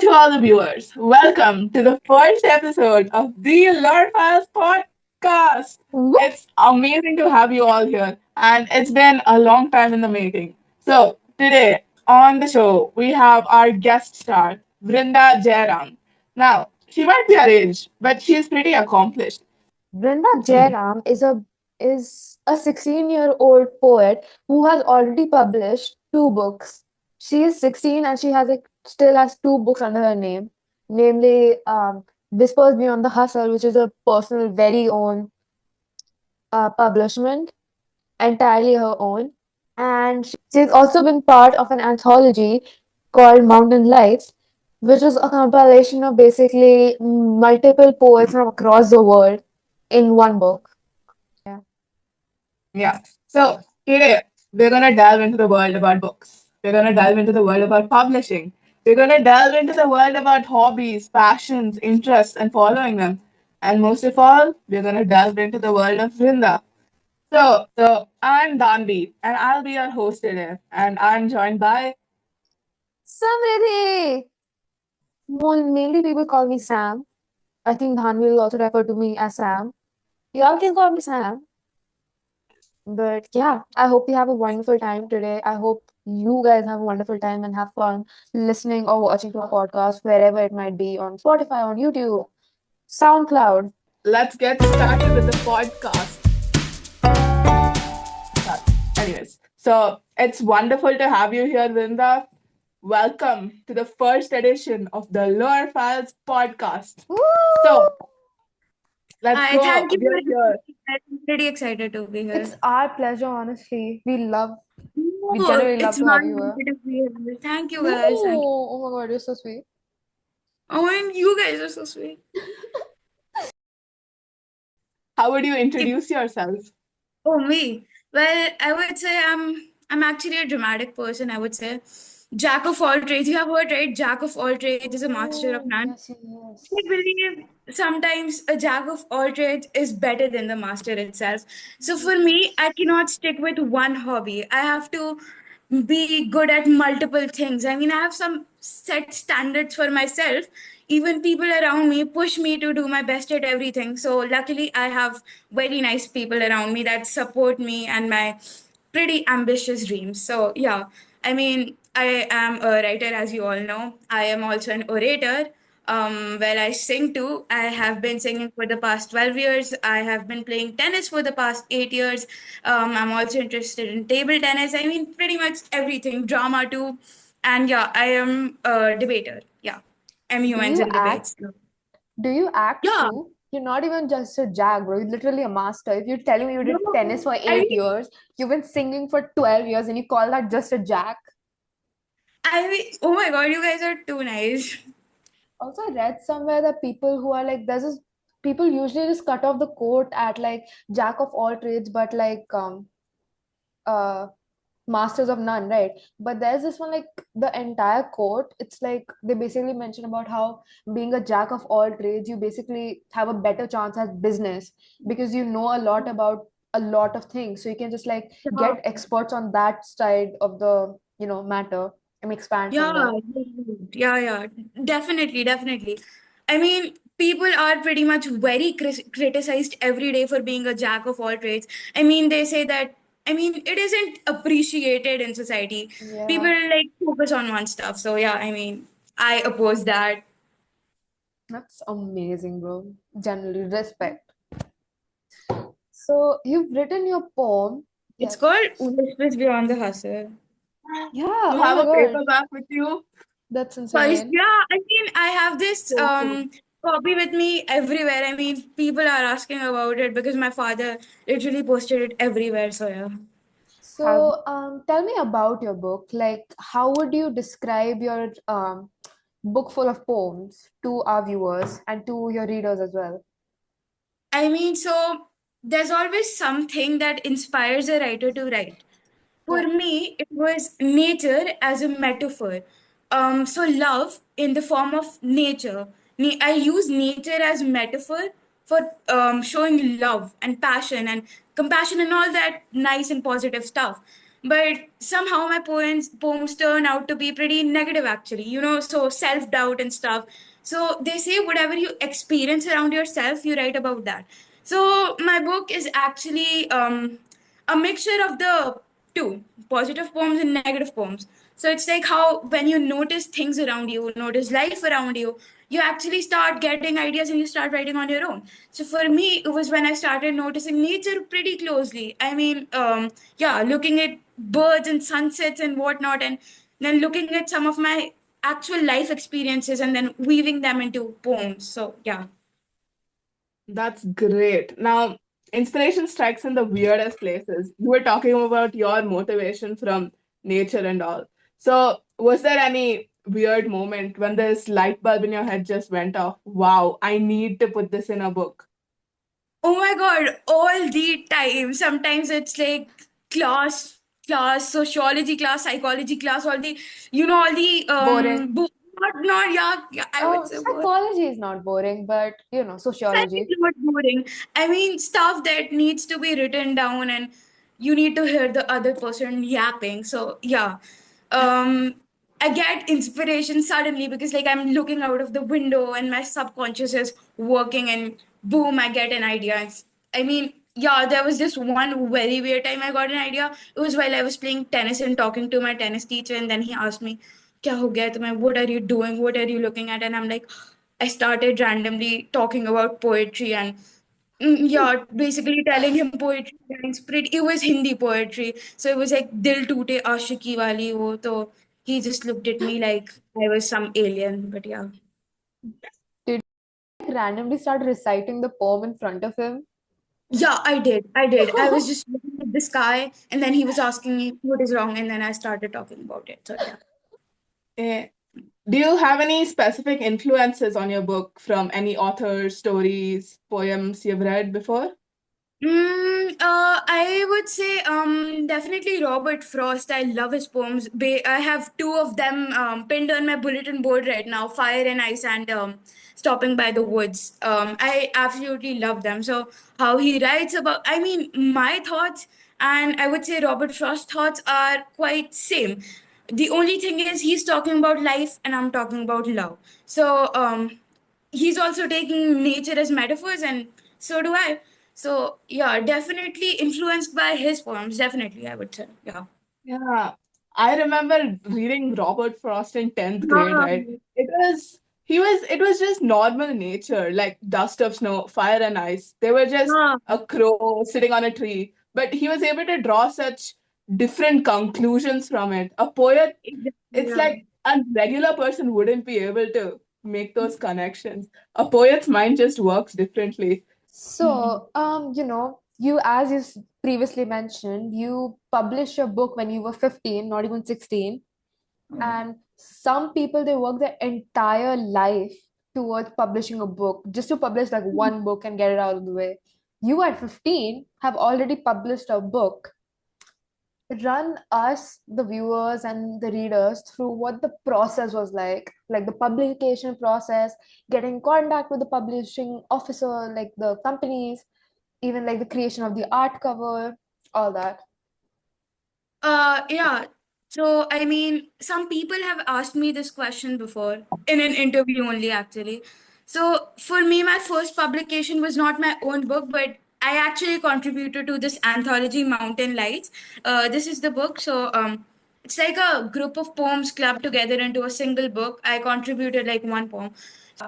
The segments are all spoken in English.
to all the viewers. Welcome to the first episode of the Lord Files podcast. Woo! It's amazing to have you all here, and it's been a long time in the making. So, today on the show, we have our guest star, Vrinda Jairam. Now, she might be our age, but she's pretty accomplished. Brenda Jairam is a 16-year-old poet who has already published two books. She is 16 and she has still has two books under her name, namely Whispers Beyond the Hustle, which is a personal, very own publishment, entirely her own. And she's also been part of an anthology called Mountain Lights, which is a compilation of basically multiple poets from across the world in one book. Yeah. Yeah. So today we're gonna delve into the world about books. We're gonna delve into the world about publishing. We're gonna delve into the world about hobbies, passions, interests, and following them. And most of all, we're gonna delve into the world of Vrinda. So I'm Danvi, and I'll be your host today. And I'm joined by Samriddhi! Mainly people call me Sam. I think Dhan will also refer to me as Sam. Y'all can call me Sam. But yeah, I hope you have a wonderful time today. I hope you guys have a wonderful time and have fun listening or watching to our podcast, wherever it might be on Spotify, on YouTube, SoundCloud. let's get started with the podcast. Anyways, so it's wonderful to have you here, Vrinda. Welcome to the first edition of the Lore Files podcast. So Woo! let's Hi, go. thank you We're for here. inviting me. I'm pretty excited to be It's here. our pleasure, honestly. We No, generally love it's to my have you here. pleasure to be here. Thank you, No, guys. Thank you. oh my God, you're so sweet. Oh, and you guys are so sweet. How would you It, introduce yourself? oh, me. Well, I would say I'm actually a dramatic person. I would say jack of all trades. You have heard, right? Jack of all trades is a master of Oh, none. yes, I yes. believe sometimes a jack of all trades is better than the master itself. So for me, I cannot stick with one hobby. I have to be good at multiple things. I mean, I have some set standards for myself. Even people around me push me to do my best at everything. So luckily, I have very nice people around me that support me and my pretty ambitious dreams. So yeah, I mean, I am a writer, as you all know. I am also an orator. Where I sing too. I have been singing for the past 12 years. I have been playing tennis for the past 8 years. I'm also interested in table tennis. I mean, pretty much everything, drama too. And yeah, I am a debater. Yeah, Do MUNs you and act? debates. Do you act Yeah, too? You're not even just a jag, bro. You're literally a master. If you're telling me you did no, tennis for I 8 years, you've been singing for 12 years, and you call that just a jag? oh my God, you guys are too nice. Also, I read somewhere that people who are like, there's this, people usually just cut off the coat at like jack of all trades, but like uh masters of none, right? But there's this one like the entire quote. It's like they basically mention about how being a jack of all trades, you basically have a better chance at business because you know a lot about a lot of things. So you can just like Yeah, get experts on that side of the, matter and expand from yeah, there. yeah, yeah, definitely, definitely. I mean, people are pretty much very criticized every day for being a jack of all trades. I mean, they say that, I mean, it isn't appreciated in society. People Yeah, like focus on one stuff. So, yeah, I mean, I oppose that. that's amazing, bro. Generally, respect. So you've written your poem. It's Yes. called Whispers Beyond the Hustle. Yeah, You oh have my a God. paperback with you? That's But insane. yeah, I mean, I have this So cool. copy with me everywhere. I mean, people are asking about it because my father literally posted it everywhere. So yeah. Have So, tell me about your book. Like, how would you describe your book full of poems to our viewers and to your readers as well? I mean, so there's always something that inspires a writer to write. For Yeah. me, it was nature as a metaphor. So love in the form of nature. I use nature as metaphor for showing love and passion and compassion and all that nice and positive stuff. but somehow my poems turn out to be pretty negative actually, so self-doubt and stuff. So they say whatever you experience around yourself, you write about that. So my book is actually a mixture of the two, positive poems and negative poems. So it's like how when you notice things around you, notice life around you, you actually start getting ideas and you start writing on your own. So for me, it was when I started noticing nature pretty closely. I mean, yeah, looking at birds and sunsets and whatnot, and then looking at some of my actual life experiences and then weaving them into poems. So yeah. That's great. Now, inspiration strikes in the weirdest places. You were talking about your motivation from nature and all. So, was there any weird moment when this light bulb in your head just went off? Wow, I need to put this in a book. Oh my God, all the time. Sometimes it's like class, sociology class, psychology class, all the Boring. not yeah, I would say boring. Psychology is not boring, but That is sociology. not boring. I mean, stuff that needs to be written down and you need to hear the other person yapping. So, yeah. Um, I get inspiration suddenly because, like, I'm looking out of the window and my subconscious is working, and boom, I get an idea. I mean, yeah, there was this one very weird time I got an idea. It was while I was playing tennis and talking to my tennis teacher, and then he asked me, क्या हो गया तुम्हें? What are you doing? What are you looking at? And I'm like, I started randomly talking about poetry and yeah, basically telling him poetry lines. It was Hindi poetry, so it was like "Dil Toote Aashiki Wali wo." So he just looked at me like I was some alien. But yeah, Did you like, randomly start reciting the poem in front of him? yeah, I did. I did. I was just looking at the sky, and then he was asking me what is wrong, and then I started talking about it. So yeah. Eh, do you have any specific influences on your book from any authors, stories, poems you've read before? I would say definitely Robert Frost. I love his poems. I have two of them pinned on my bulletin board right now: Fire and Ice and Stopping by the Woods. I absolutely love them. So how he writes about, I mean, my thoughts and I would say Robert Frost's thoughts are quite same. The only thing is he's talking about life and I'm talking about love. So he's also taking nature as metaphors and so do I. So yeah, definitely influenced by his poems, definitely I would say. Yeah. Yeah, I remember reading Robert Frost in 10th grade, right? Um, It was just normal nature, like dust of snow, fire and ice. They were just yeah, a crow sitting on a tree, but he was able to draw such different conclusions from it. A poet, exactly, it's yeah. like a regular person wouldn't be able to make those connections. A poet's mind just works differently. So, you, as you previously mentioned, you published your book when you were 15, not even 16. And some people, they work their entire life towards publishing a book, just to publish like one book and get it out of the way. You at 15 have already published a book. Run us, the viewers and the readers, through what the process was like the publication process, getting in contact with the publishing officer, like the companies, even like the creation of the art cover, all that. Yeah. So, I mean, some people have asked me this question before in an interview only, actually. So, for me, my first publication was not my own book, but I actually contributed to this anthology, Mountain Lights. This is the book. So, it's like a group of poems clubbed together into a single book. I contributed like one poem.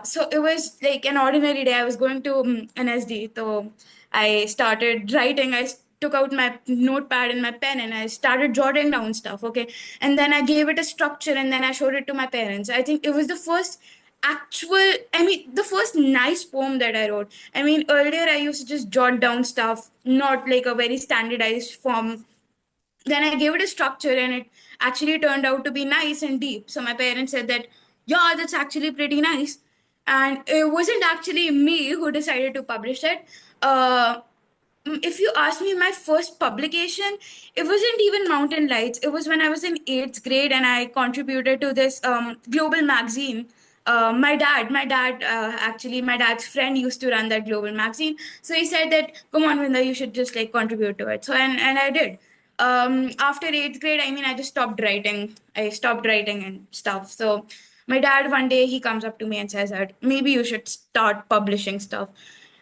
So it was like an ordinary day. I was going to NSD. So I started writing. Took out my notepad and my pen and I started jotting down stuff. Okay. And then I gave it a structure and then I showed it to my parents. I think it was the first the first nice poem that I wrote. I mean, earlier I used to just jot down stuff, not like a very standardized form. Then I gave it a structure and it actually turned out to be nice and deep. So my parents said that, yeah, that's actually pretty nice. And it wasn't actually me who decided to publish it. Uh, if you ask me, my first publication, it wasn't even Mountain Lights. It was when I was in eighth grade and I contributed to this global magazine. My dad's friend used to run that global magazine. So he said that, come on, Vinda, you should just like contribute to it. So, and I did. After eighth grade, I mean, I just stopped writing. I stopped writing and stuff. So my dad one day he comes up to me and says that maybe you should start publishing stuff.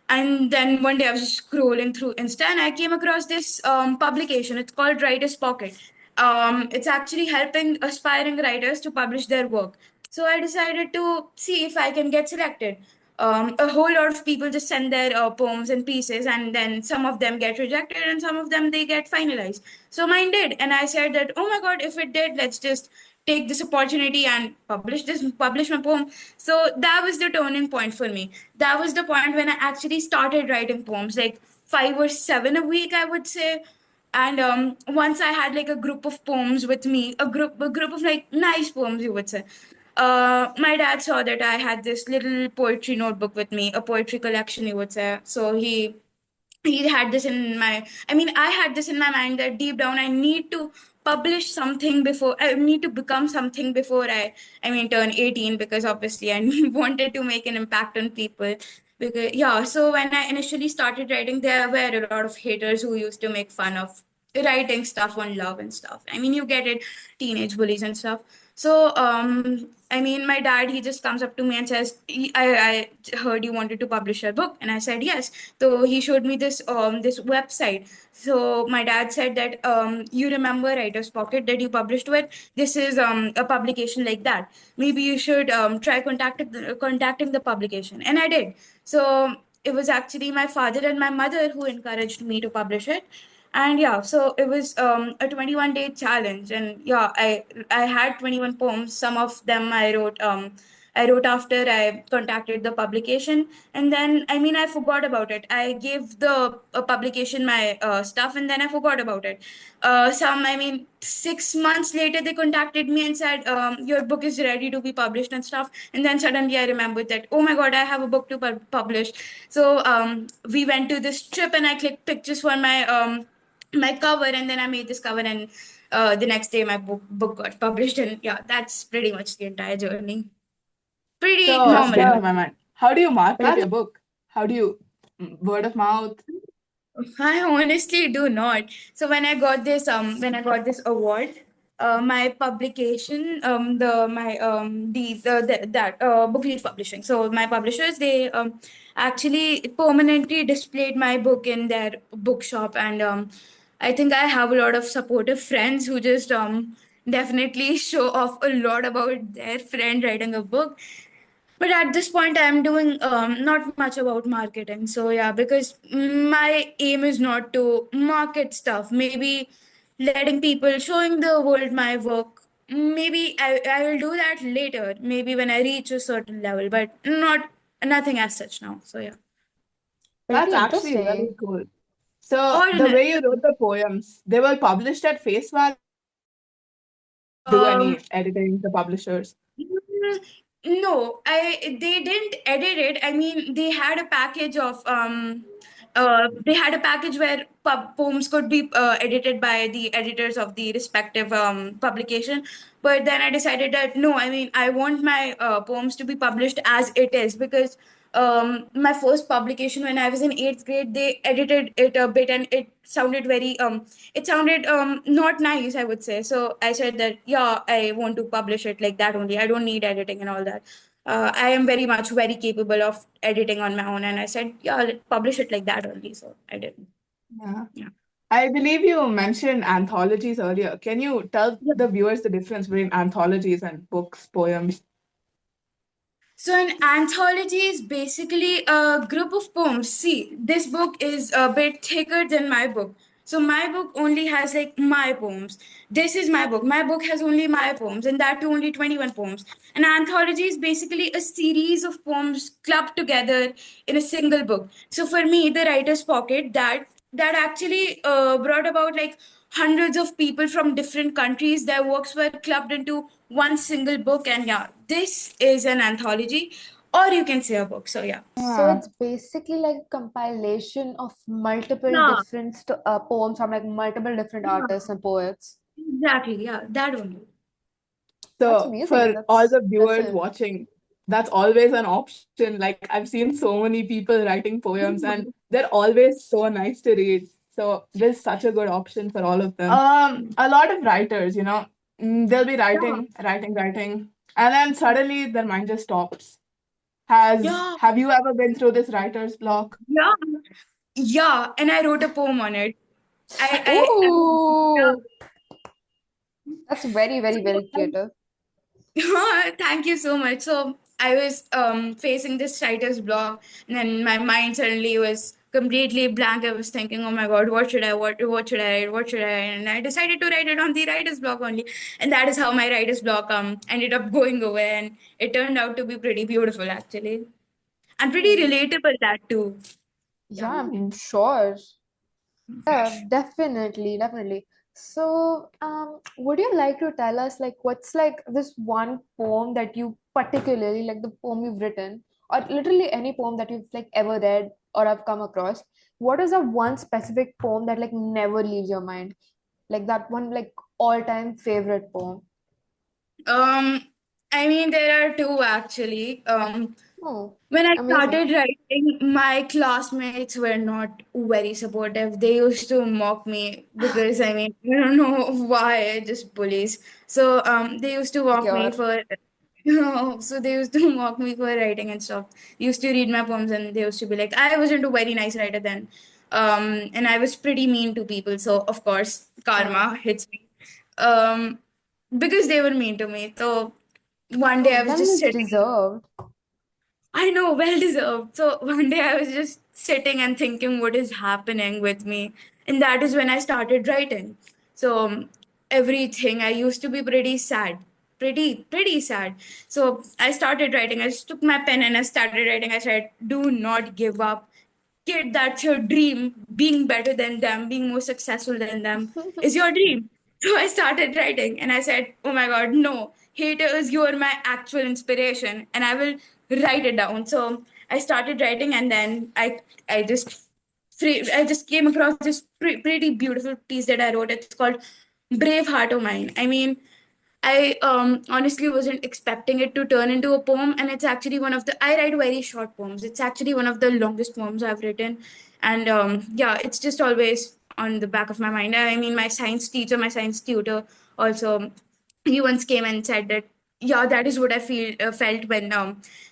And then one day I was just scrolling through Insta and I came across this publication. It's called Writer's Pocket. It's actually helping aspiring writers to publish their work. So I decided to see if I can get selected. A whole lot of people just send their poems and pieces, and then some of them get rejected, and some of them they get finalized. So mine did, and I said that, oh my god, if it did, let's just take this opportunity and publish my poem. So that was the turning point for me. That was the point when I actually started writing poems, like 5 or 7 a week, I would say. And once I had like a group of poems with me, a group of like nice poems, you would say. My dad saw that I had this little poetry notebook with me, a poetry collection, you would say. So he had this in my, I mean, I had this in my mind that deep down I need to publish something before, I need to become something before I mean, turn 18, because obviously I wanted to make an impact on people. Because yeah, so when I initially started writing, there were a lot of haters who used to make fun of writing stuff on love and stuff. I mean, you get it, teenage bullies and stuff. So, I mean, my dad, he just comes up to me and says, I heard you wanted to publish a book. And I said, yes. So he showed me this website. So my dad said that, you remember Writer's Pocket that you published with? This is a publication like that. Maybe you should try contacting the publication. And I did. So it was actually my father and my mother who encouraged me to publish it. And yeah, so it was a 21-day challenge, and yeah, I had 21 poems. Some of them I wrote after I contacted the publication, and then I mean I forgot about it. I gave the publication my stuff, and then I forgot about it. Some, I mean, 6 months later they contacted me and said, your book is ready to be published and stuff. And then suddenly I remembered that, oh my god, I have a book to publish. So we went to this trip, and I clicked pictures for my cover, and then I made this cover, and the next day my book got published. And yeah, that's pretty much the entire journey. Pretty So That's it came to normal. my mind. How do you market your book? How do you word of mouth? I honestly do not. So when I got this award, my publication, the my the that Bookleaf Publishing. So my publishers, they actually permanently displayed my book in their bookshop, and I think I have a lot of supportive friends who just definitely show off a lot about their friend writing a book. But at this point, I'm doing not much about marketing. So yeah, because my aim is not to market stuff. Maybe letting people, showing the world my work. Maybe I will do that later. Maybe when I reach a certain level, but not nothing as such now. So yeah, That's pretty actually really interesting. cool. So the ordinary. way you wrote the poems, they were published at face value. Do Um, any editing, the publishers? Mm, No, they didn't edit it. I mean, they had a package where poems could be edited by the editors of the respective publication. But then I decided that no, I mean, I want my poems to be published as it is, because my first publication when I was in eighth grade, they edited it a bit, and it sounded not nice, I would say. So I said that yeah, I want to publish it like that only. I don't need editing and all that. I am very much very capable of editing on my own, and I said yeah, publish it like that only. So I did. Yeah. Yeah. I believe you mentioned anthologies earlier. Can you tell Yeah. the viewers the difference between anthologies and books, poems? So an anthology is basically a group of poems. See, this book is a bit thicker than my book. So my book only has like my poems. This is my book. My book has only my poems, and that too only 21 poems. An anthology is basically a series of poems clubbed together in a single book. So for me, the writer's pocket, that actually brought about like hundreds of people from different countries. Their works were clubbed into one single book, and yeah, this is an anthology, or you can say a book. So yeah. So Yeah. it's basically like a compilation of multiple Yeah, different poems from like multiple different artists yeah, and poets. exactly. Yeah, that only. That's So amazing. for all That's the viewers impressive. watching, that's always an option. Like I've seen so many people writing poems and they're always so nice to read. So there's such a good option for all of them. A lot of writers, they'll be writing, writing, and then suddenly their mind just stops. Yeah, Have you ever been through this writer's block? yeah, yeah. And I wrote a poem on it. Yeah. Ooh, that's very, very, So, very creative. thank you so much. So I was facing this writer's block, and then my mind suddenly was completely blank. I was thinking, "Oh my God, what should I write? What should I write?" And I decided to write it on the writer's block only, and that is how my writer's block ended up going away, and it turned out to be pretty beautiful actually, and pretty Hmm. relatable that too. Yeah, Yeah. I'm sure. Yeah, definitely, definitely. So, would you like to tell us like what's like this one poem that you particularly like the poem you've written, or literally any poem that you've like ever read or have come across? What is that one specific poem that like never leaves your mind? Like that one like all-time favorite poem? Um, I mean, there are two actually. Oh, When I amazing. started writing, my classmates were not very supportive. They used to mock me because I mean, I don't know why, just bullies. So they used to mock me Secure. for so they used to mock me for writing and stuff. They used to read my poems and they used to be like, I wasn't a very nice writer then. And I was pretty mean to people. So of course, Oh, karma hits me. Um, because they were mean to me. So one day oh, I was well, just it's sitting. deserved. I know, well deserved. So one day I was just sitting and thinking, what is happening with me? And that is when I started writing. So everything, I used to be pretty sad, pretty sad. So I started writing. I just took my pen and I started writing. I said, do not give up. Kid, that's your dream. Being better than them, being more successful than them is your dream. So I started writing and I said, oh my God, no, haters, you are my actual inspiration and I will write it down. So I started writing and then I just I just came across this pretty beautiful piece that I wrote. It's called Brave Heart of Mine. I mean, I honestly wasn't expecting it to turn into a poem, and it's actually one of the. I write very short poems. It's actually one of the longest poems I've written, and yeah, it's just always on the back of my mind. I mean, my science teacher, my science tutor, also, he once came and said that yeah, that is what I felt when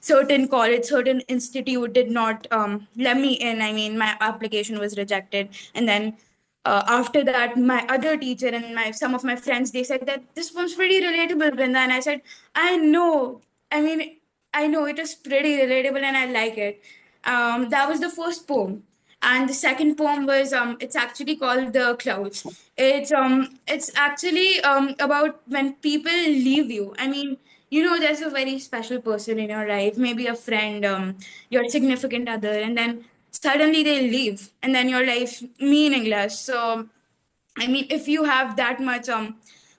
certain college, certain institute did not let me in. I mean, my application was rejected, and then after that, my other teacher and my some of my friends, they said that this one's pretty relatable, Brinda. And I said, I know. I mean, I know it is pretty relatable and I like it. That was the first poem. And the second poem was it's actually called The Clouds. It's actually about when people leave you. I mean, there's a very special person in your life, maybe a friend, your significant other, and then suddenly they leave and then your life's meaningless. So I mean, if you have that much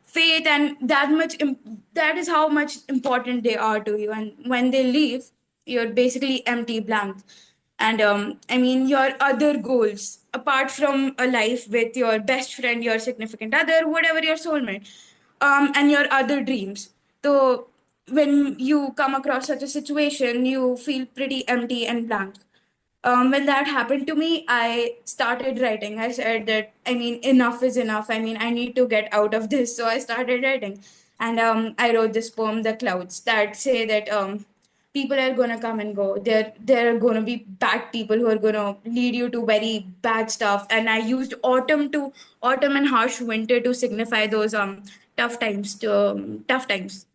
faith and that is how much important they are to you, and when they leave, you're basically empty, blank. And I mean, your other goals apart from a life with your best friend, your significant other, whatever, your soulmate, and your other dreams. So when you come across such a situation, you feel pretty empty and blank. When that happened to me, I started writing. I said that, I mean, enough is enough. I mean, I need to get out of this. So I started writing. And I wrote this poem, The Clouds, that say that people are going to come and go. There are going to be bad people who are going to lead you to very bad stuff. And I used autumn and harsh winter to signify those tough times.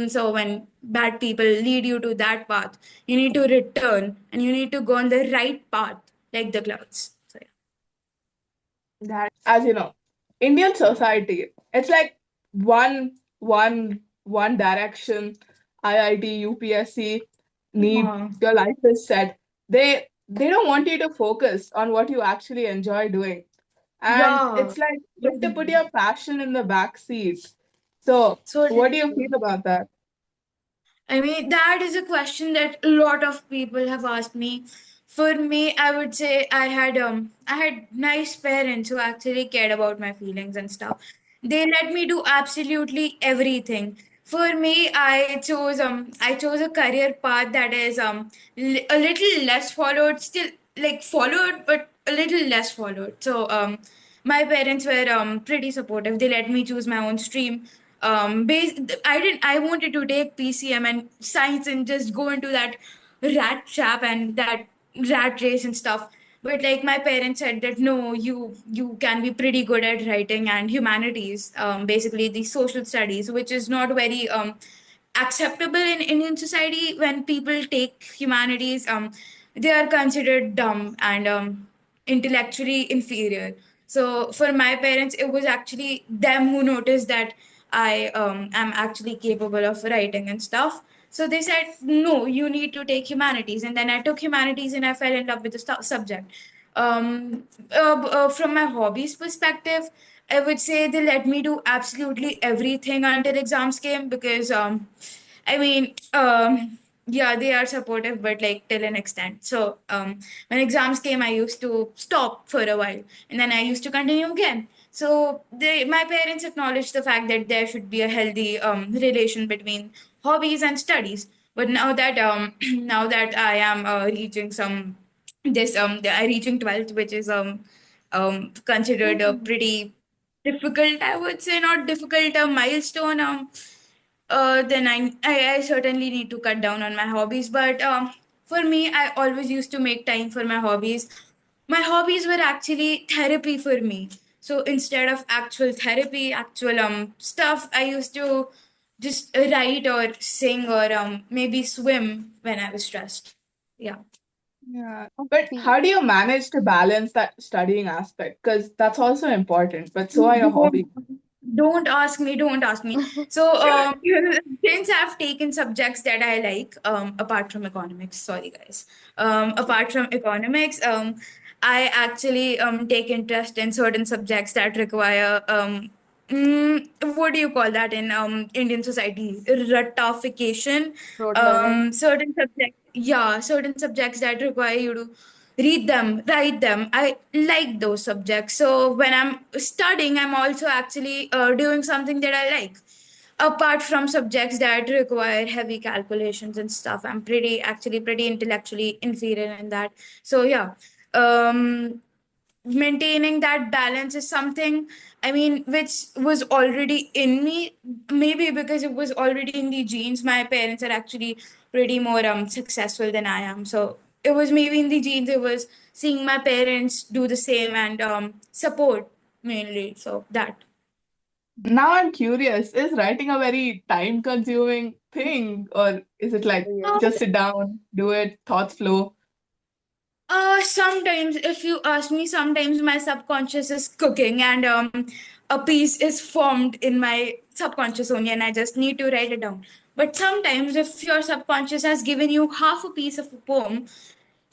So when bad people lead you to that path, you need to return and you need to go on the right path, like the clouds. So yeah. That, as you know, Indian society, it's like one direction. IIT, UPSC, need Yeah. your life is set. They don't want you to focus on what you actually enjoy doing. And Yeah. it's like you have to put your passion in the back seat. So So what do you feel about that? I mean, that is a question that a lot of people have asked me. For me, I would say I had nice parents who actually cared about my feelings and stuff. They let me do absolutely everything. For me, I chose a career path that is a little less followed. Still, like followed, but a little less followed. So my parents were pretty supportive. They let me choose my own stream. I wanted to take PCM and science and just go into that rat trap and that rat race and stuff. But like my parents said that no, you can be pretty good at writing and humanities, basically the social studies, which is not very acceptable in Indian society. When people take humanities, they are considered dumb and intellectually inferior. So for my parents, it was actually them who noticed that I am actually capable of writing and stuff. So they said, no, you need to take humanities. And then I took humanities and I fell in love with the subject. From my hobbies perspective, I would say they let me do absolutely everything until exams came because, I mean, yeah, they are supportive, but like till an extent. So when exams came, I used to stop for a while and then I used to continue again. So my parents acknowledged the fact that there should be a healthy relation between hobbies and studies. But now that now that I am reaching some this I reaching 12th, which is considered a pretty difficult, I would say, not difficult, a milestone. Then I certainly need to cut down on my hobbies. But for me, I always used to make time for my hobbies. My hobbies were actually therapy for me. So instead of actual therapy, actual stuff, I used to just write or sing or maybe swim when I was stressed. Yeah. Yeah. But See, how do you manage to balance that studying aspect? Because that's also important, but so are your hobbies. Don't ask me, don't ask me. So, since I've taken subjects that I like, apart from economics, sorry guys, apart from economics, I actually take interest in certain subjects that require, what do you call that in Indian society? Ratification. rote learning. Certain subjects, yeah, certain subjects that require you to read them, write them. I like those subjects. So when I'm studying, I'm also actually doing something that I like. Apart from subjects that require heavy calculations and stuff, I'm pretty intellectually inferior in that. So yeah, um, maintaining that balance is something, I mean, which was already in me. Maybe because it was already in the genes. My parents are actually pretty more successful than I am, so it was maybe in the genes. It was seeing my parents do the same and support mainly, so that. Now I'm curious, is writing a very time-consuming thing, or is it like Yes. just sit down, do it, thoughts flow? Sometimes, if you ask me, sometimes my subconscious is cooking and a piece is formed in my subconscious only, and I just need to write it down. But sometimes, if your subconscious has given you half a piece of a poem,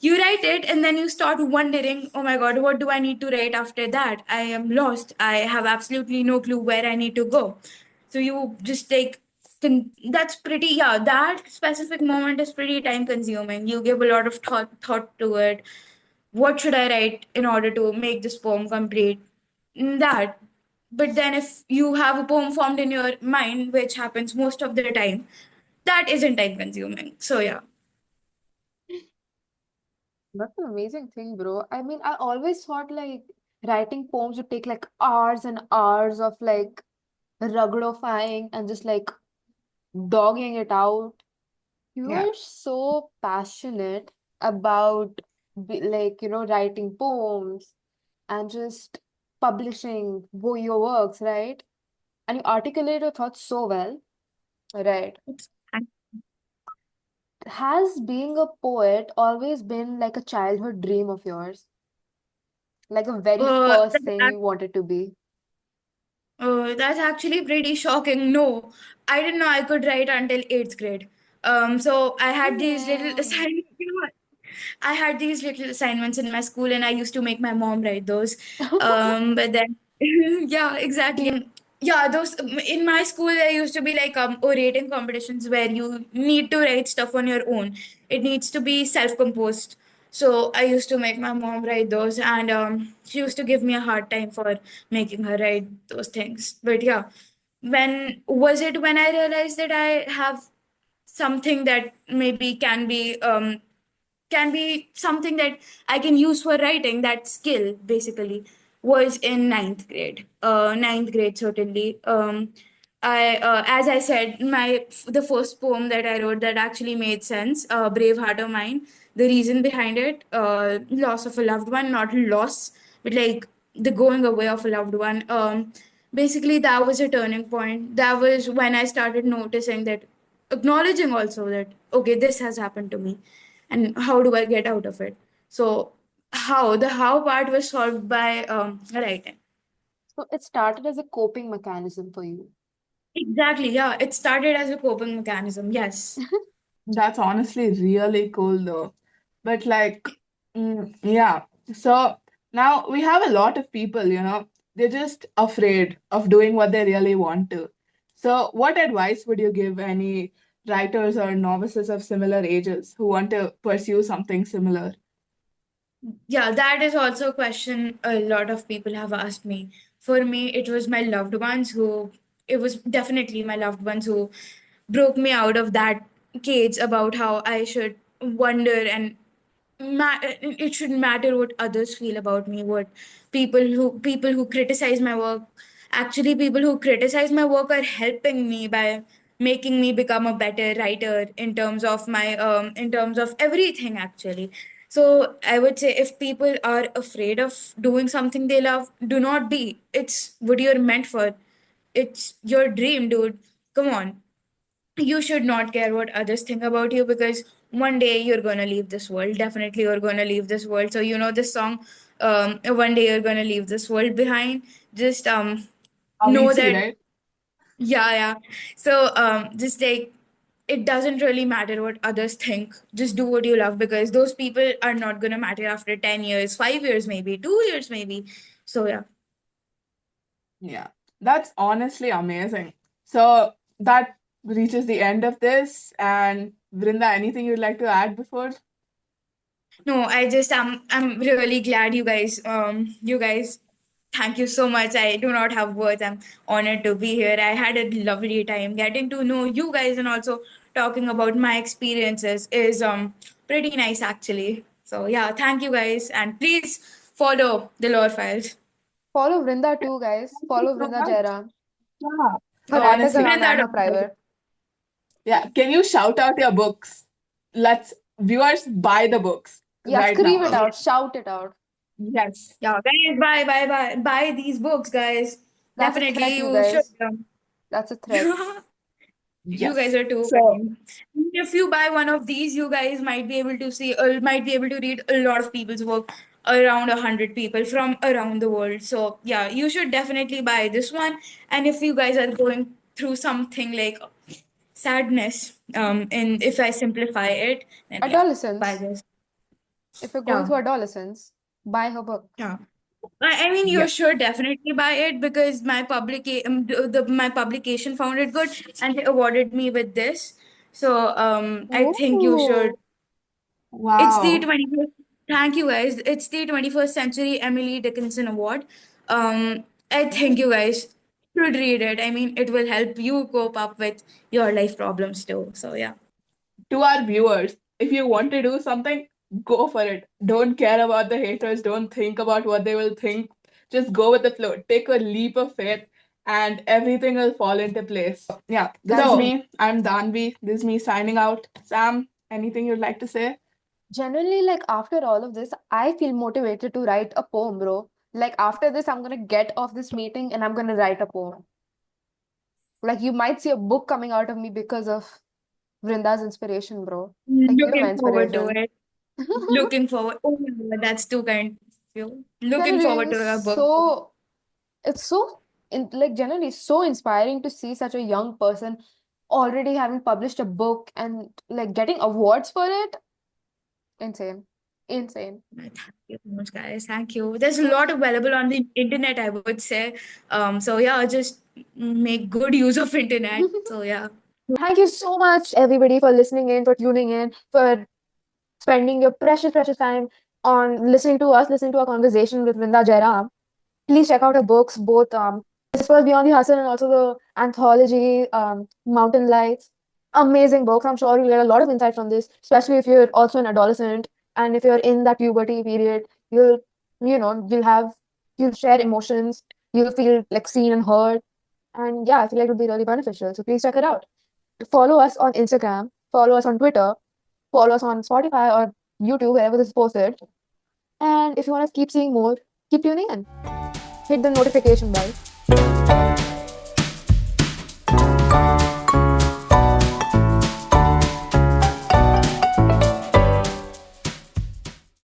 you write it and then you start wondering, oh my God, what do I need to write after that? I am lost. I have absolutely no clue where I need to go. So you just take, that's pretty, yeah, that specific moment is pretty time consuming. You give a lot of thought to it. What should I write in order to make this poem complete? That. But then if you have a poem formed in your mind, which happens most of the time, that isn't time consuming. So yeah. That's an amazing thing, bro. I mean, I always thought like writing poems would take like hours and hours of like ruggedifying and just like dogging it out. Yeah. You're so passionate about like, writing poems and just publishing your works, right? And you articulate your thoughts so well, right? Has being a poet always been like a childhood dream of yours? Like a very first thing That you wanted to be? That's actually pretty shocking. No, I didn't know I could write until eighth grade. So I had these little Yeah. assignments. I had these little assignments in my school, and I used to make my mom write those. But then, yeah, exactly. Yeah, those in my school there used to be like orating competitions where you need to write stuff on your own. It needs to be self-composed. So I used to make my mom write those, and she used to give me a hard time for making her write those things. But yeah, when was it when I realized that I have something that maybe can be can be something that I can use for writing. That skill basically was in ninth grade. Ninth grade certainly. As I said, the first poem that I wrote that actually made sense. Brave Heart of Mine. The reason behind it, loss of a loved one, not loss, but like the going away of a loved one. Basically, that was a turning point. That was when I started noticing that, acknowledging also that okay, this has happened to me, and how do I get out of it? So how part was solved by writing. So it started as a coping mechanism for you. Exactly, yeah. It started as a coping mechanism. Yes. That's honestly really cool though. But like, yeah. So now we have a lot of people, they're just afraid of doing what they really want to. So what advice would you give any writers or novices of similar ages who want to pursue something similar? Yeah, that is also a question a lot of people have asked me. For me, it was my loved ones who, it was definitely my loved ones who broke me out of that cage about how I should wonder and it shouldn't matter what others feel about me, what people who criticize my work, actually people who criticize my work are helping me by making me become a better writer in terms of my in terms of everything actually. So I would say if people are afraid of doing something they love, do not be. It's what you're meant for. It's your dream, dude. Come on, you should not care what others think about you, because one day you're gonna leave this world. Definitely, you're gonna leave this world. So you know this song, one day you're gonna leave this world behind. Just know Avicii, that, right? yeah, yeah. So just like, it doesn't really matter what others think. Just do what you love, because those people are not gonna matter after 10 years, 5 years, maybe 2 years, maybe. So yeah. Yeah, that's honestly amazing. So that reaches the end of this. And Vrinda, anything you'd like to add before? No, I'm really glad you guys, thank you so much. I do not have words. I'm honored to be here. I had a lovely time getting to know you guys, and also talking about my experiences is pretty nice actually. So yeah, thank you guys, and please follow the lore files. Follow Vrinda too, guys. Thank you Follow so Vrinda much. Jairam. Yeah, Her Oh, writer's honestly. account Vrinda, and her private. Yeah, can you shout out your books? Let's viewers buy the books Yeah, right scream now. it Okay. out, shout it out. Yes. yeah, guys, buy these books, guys. That's a threat, Definitely, you you should. guys. That's a threat. You guys Yes. are too So kind. If you buy one of these, you guys might be able to see, might be able to read a lot of people's work, around 100 people from around the world. So yeah, you should definitely buy this one. And if you guys are going through something like sadness, and if I simplify it, then yeah, buy Adolescence. this. If you're going Yeah, through adolescence, buy her book. yeah. I mean, you yeah. should definitely buy it, because my publication found it good, and they awarded me with this. So I think you should. Ooh. It's the Wow. 21st. Thank you guys. It's the 21st Century Emily Dickinson Award. I think Ooh. you guys should read it. I mean, it will help you cope up with your life problems too. So yeah. To our viewers, if you want to do something, go for it. Don't care about the haters. Don't think about what they will think. Just go with the flow. Take a leap of faith, and everything will fall into place. Yeah, this is That's me. I'm Danvi. This is me signing out. Sam, anything you'd like to say? generally like after all of this, I feel motivated to write a poem, bro. Like after this, I'm gonna get off this meeting and I'm gonna write a poem. Like you might see a book coming out of me because of Vrinda's inspiration, bro. Like you're my Looking forward to inspiration. it. Looking forward. Oh my God, that's too kind of you. Looking forward Generally, to a book. it's so like generally so inspiring to see such a young person already having published a book and like getting awards for it. Insane. Insane. Thank you so much, guys. Thank you. There's a lot available on the internet, I would say. So yeah, just make good use of internet. So yeah. Thank you so much, everybody, for listening in, for tuning in, for spending your precious, precious time on listening to us, listening to our conversation with Vrinda Jairam. Please check out her books, both This Was Beyond the Hustle and also the anthology Mountain Lights. Amazing books. I'm sure you'll get a lot of insight from this, especially if you're also an adolescent And if you're in that puberty period, you'll share emotions, you'll feel like seen and heard. And yeah, I feel like it would be really beneficial. So please check it out. Follow us on Instagram, follow us on Twitter, follow us on Spotify or YouTube, wherever this is posted. And if you want to keep seeing more, keep tuning in. Hit the notification bell.